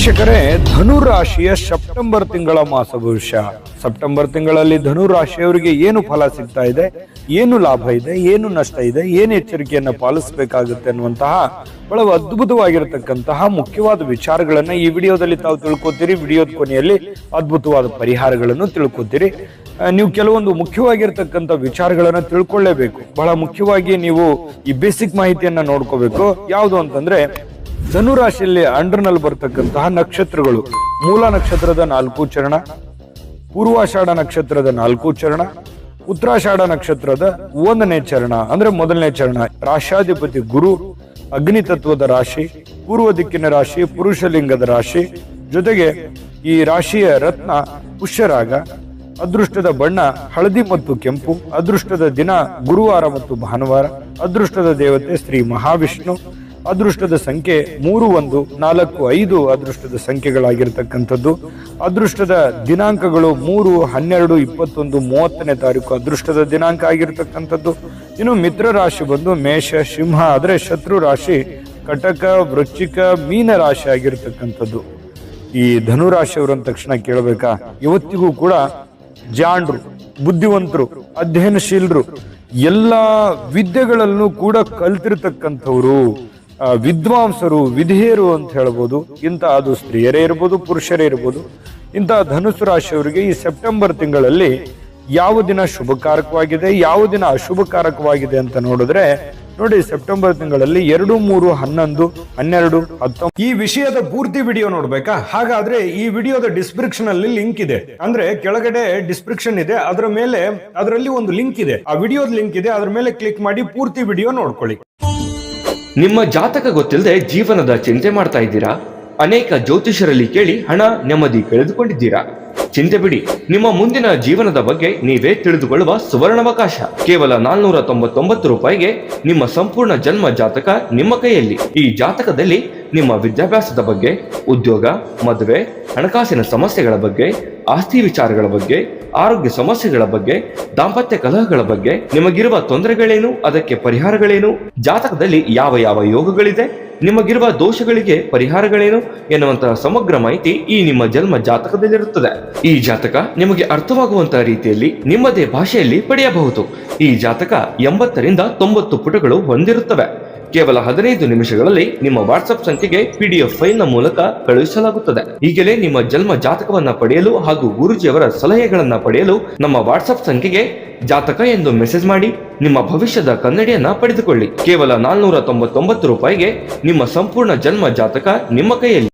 ವೀಕ್ಷಕರೇ, ಧನು ರಾಶಿಯ ಸೆಪ್ಟೆಂಬರ್ ತಿಂಗಳ ಮಾಸ ಭವಿಷ್ಯ. ಸೆಪ್ಟೆಂಬರ್ ತಿಂಗಳಲ್ಲಿ ಧನು ರಾಶಿಯವರಿಗೆ ಏನು ಫಲ ಸಿಗ್ತಾ ಇದೆ, ಏನು ಲಾಭ ಇದೆ, ಏನು ನಷ್ಟ ಇದೆ, ಏನು ಎಚ್ಚರಿಕೆಯನ್ನ ಪಾಲಿಸಬೇಕಾಗುತ್ತೆ ಅನ್ನುವಂತಹ ಬಹಳ ಅದ್ಭುತವಾಗಿರತಕ್ಕಂತಹ ಮುಖ್ಯವಾದ ವಿಚಾರಗಳನ್ನ ಈ ವಿಡಿಯೋದಲ್ಲಿ ತಾವು ತಿಳ್ಕೊತೀರಿ. ವಿಡಿಯೋದ ಕೊನೆಯಲ್ಲಿ ಅದ್ಭುತವಾದ ಪರಿಹಾರಗಳನ್ನು ತಿಳ್ಕೊತೀರಿ. ನೀವು ಕೆಲವೊಂದು ಮುಖ್ಯವಾಗಿರ್ತಕ್ಕಂಥ ವಿಚಾರಗಳನ್ನ ತಿಳ್ಕೊಳ್ಳೇಬೇಕು. ಬಹಳ ಮುಖ್ಯವಾಗಿ ನೀವು ಈ ಬೇಸಿಕ್ ಮಾಹಿತಿಯನ್ನ ನೋಡ್ಕೋಬೇಕು. ಯಾವುದು ಅಂತಂದ್ರೆ, ಧನು ರಾಶಿಯಲ್ಲಿ ಅಂಡರ್ನಲ್ಲಿ ಬರ್ತಕ್ಕಂತಹ ನಕ್ಷತ್ರಗಳು: ಮೂಲ ನಕ್ಷತ್ರದ 4 ಚರಣ, ಪೂರ್ವಾಷಾಢ ನಕ್ಷತ್ರದ 4 ಚರಣ, ಉತ್ತರಾಷಾಢ ನಕ್ಷತ್ರದ 1ನೇ ಚರಣ ಅಂದ್ರೆ ಮೊದಲನೇ ಚರಣ. ರಾಶಾಧಿಪತಿ ಗುರು, ಅಗ್ನಿ ತತ್ವದ ರಾಶಿ, ಪೂರ್ವ ದಿಕ್ಕಿನ ರಾಶಿ, ಪುರುಷಲಿಂಗದ ರಾಶಿ. ಜೊತೆಗೆ ಈ ರಾಶಿಯ ರತ್ನ ಪುಷ್ಯರಾಗ. ಅದೃಷ್ಟದ ಬಣ್ಣ ಹಳದಿ ಮತ್ತು ಕೆಂಪು. ಅದೃಷ್ಟದ ದಿನ ಗುರುವಾರ ಮತ್ತು ಭಾನುವಾರ. ಅದೃಷ್ಟದ ದೇವತೆ ಶ್ರೀ ಮಹಾವಿಷ್ಣು. ಅದೃಷ್ಟದ ಸಂಖ್ಯೆ 3, 1, 4, 5 ಅದೃಷ್ಟದ ಸಂಖ್ಯೆಗಳಾಗಿರ್ತಕ್ಕಂಥದ್ದು. ಅದೃಷ್ಟದ ದಿನಾಂಕಗಳು 3, 12, 21, 30ನೇ ತಾರೀಕು ಅದೃಷ್ಟದ ದಿನಾಂಕ ಆಗಿರ್ತಕ್ಕಂಥದ್ದು. ಇನ್ನು ಮಿತ್ರ ರಾಶಿ ಬಂದು ಮೇಷ, ಸಿಂಹ ಆದರೆ ಶತ್ರು ರಾಶಿ ಕಟಕ, ವೃಶ್ಚಿಕ, ಮೀನ ರಾಶಿ ಆಗಿರ್ತಕ್ಕಂಥದ್ದು. ಈ ಧನು ರಾಶಿಯವರು ಅಂದ ತಕ್ಷಣ ಕೇಳಬೇಕಾ, ಇವತ್ತಿಗೂ ಕೂಡ ಜಾಣರು, ಬುದ್ಧಿವಂತರು, ಅಧ್ಯಯನಶೀಲರು, ಎಲ್ಲಾ ವಿದ್ಯೆಗಳಲ್ಲೂ ಕೂಡ ಕಲ್ತಿರ್ತಕ್ಕಂಥವ್ರು, ವಿದ್ವಾಂಸರು, ವಿಧೇಯರು ಅಂತ ಹೇಳ್ಬೋದು. ಇಂಥ ಅದು ಸ್ತ್ರೀಯರೇ ಇರ್ಬೋದು, ಪುರುಷರೇ ಇರ್ಬೋದು. ಇಂಥ ಧನುಸು ರಾಶಿಯವರಿಗೆ ಈ ಸೆಪ್ಟೆಂಬರ್ ತಿಂಗಳಲ್ಲಿ ಯಾವ ದಿನ ಶುಭಕಾರಕವಾಗಿದೆ, ಯಾವ ದಿನ ಅಶುಭಕಾರಕವಾಗಿದೆ ಅಂತ ನೋಡಿದ್ರೆ ನೋಡಿ, ಸೆಪ್ಟೆಂಬರ್ ತಿಂಗಳಲ್ಲಿ 2, 3, 11, 12, 19 ಈ ವಿಷಯದ ಪೂರ್ತಿ ವಿಡಿಯೋ ನೋಡ್ಬೇಕಾ? ಹಾಗಾದ್ರೆ ಈ ವಿಡಿಯೋದ ಡಿಸ್ಕ್ರಿಪ್ಷನ್ ಅಲ್ಲಿ ಲಿಂಕ್ ಇದೆ. ಅಂದ್ರೆ ಕೆಳಗಡೆ ಡಿಸ್ಕ್ರಿಪ್ಷನ್ ಇದೆ, ಅದರಲ್ಲಿ ಒಂದು ಲಿಂಕ್ ಇದೆ. ಆ ವಿಡಿಯೋದ ಲಿಂಕ್ ಇದೆ, ಅದ್ರ ಮೇಲೆ ಕ್ಲಿಕ್ ಮಾಡಿ ಪೂರ್ತಿ ವಿಡಿಯೋ ನೋಡ್ಕೊಳ್ಳಿ. ನಿಮ್ಮ ಜಾತಕ ಗೊತ್ತಿಲ್ಲದೆ ಜೀವನದ ಚಿಂತೆ ಮಾಡ್ತಾ ಇದ್ದೀರಾ? ಅನೇಕ ಜ್ಯೋತಿಷರಲ್ಲಿ ಕೇಳಿ ಹಣ, ನೆಮ್ಮದಿ ಕಳೆದುಕೊಂಡಿದ್ದೀರಾ? ಚಿಂತೆ ಬಿಡಿ, ನಿಮ್ಮ ಮುಂದಿನ ಜೀವನದ ಬಗ್ಗೆ ನೀವೇ ತಿಳಿದುಕೊಳ್ಳುವ ಸುವರ್ಣಾವಕಾಶ. ಕೇವಲ 499 ರೂಪಾಯಿಗೆ ನಿಮ್ಮ ಸಂಪೂರ್ಣ ಜನ್ಮ ಜಾತಕ ನಿಮ್ಮ ಕೈಯಲ್ಲಿ. ಈ ಜಾತಕದಲ್ಲಿ ನಿಮ್ಮ ವಿದ್ಯಾಭ್ಯಾಸದ ಬಗ್ಗೆ, ಉದ್ಯೋಗ, ಮದುವೆ, ಹಣಕಾಸಿನ ಸಮಸ್ಯೆಗಳ ಬಗ್ಗೆ, ಆಸ್ತಿ ವಿಚಾರಗಳ ಬಗ್ಗೆ, ಆರೋಗ್ಯ ಸಮಸ್ಯೆಗಳ ಬಗ್ಗೆ, ದಾಂಪತ್ಯ ಕಲಹಗಳ ಬಗ್ಗೆ, ನಿಮಗಿರುವ ತೊಂದರೆಗಳೇನು, ಅದಕ್ಕೆ ಪರಿಹಾರಗಳೇನು, ಜಾತಕದಲ್ಲಿ ಯಾವ ಯಾವ ಯೋಗಗಳಿದೆ, ನಿಮಗಿರುವ ದೋಷಗಳಿಗೆ ಪರಿಹಾರಗಳೇನು ಎನ್ನುವಂತಹ ಸಮಗ್ರ ಮಾಹಿತಿ ಈ ನಿಮ್ಮ ಜನ್ಮ ಜಾತಕದಲ್ಲಿರುತ್ತದೆ. ಈ ಜಾತಕ ನಿಮಗೆ ಅರ್ಥವಾಗುವಂತಹ ರೀತಿಯಲ್ಲಿ ನಿಮ್ಮದೇ ಭಾಷೆಯಲ್ಲಿ ಪಡೆಯಬಹುದು. ಈ ಜಾತಕ 80ರಿಂದ 90 ಪುಟಗಳು ಹೊಂದಿರುತ್ತವೆ. ಕೇವಲ 15 ನಿಮಿಷಗಳಲ್ಲಿ ನಿಮ್ಮ ವಾಟ್ಸ್ಆಪ್ ಸಂಖ್ಯೆಗೆ PDF ಫೈಲ್ ನ ಮೂಲಕ ಕಳುಹಿಸಲಾಗುತ್ತದೆ. ಈಗಲೇ ನಿಮ್ಮ ಜನ್ಮ ಜಾತಕವನ್ನ ಪಡೆಯಲು ಹಾಗೂ ಗುರುಜಿಯವರ ಸಲಹೆಗಳನ್ನ ಪಡೆಯಲು ನಮ್ಮ ವಾಟ್ಸ್ಆಪ್ ಸಂಖ್ಯೆಗೆ ಜಾತಕ ಎಂದು ಮೆಸೇಜ್ ಮಾಡಿ ನಿಮ್ಮ ಭವಿಷ್ಯದ ಕನ್ನಡಿಯನ್ನ ಪಡೆದುಕೊಳ್ಳಿ. ಕೇವಲ 499 ರೂಪಾಯಿಗೆ ನಿಮ್ಮ ಸಂಪೂರ್ಣ ಜನ್ಮ ಜಾತಕ ನಿಮ್ಮ ಕೈಯಲ್ಲಿ.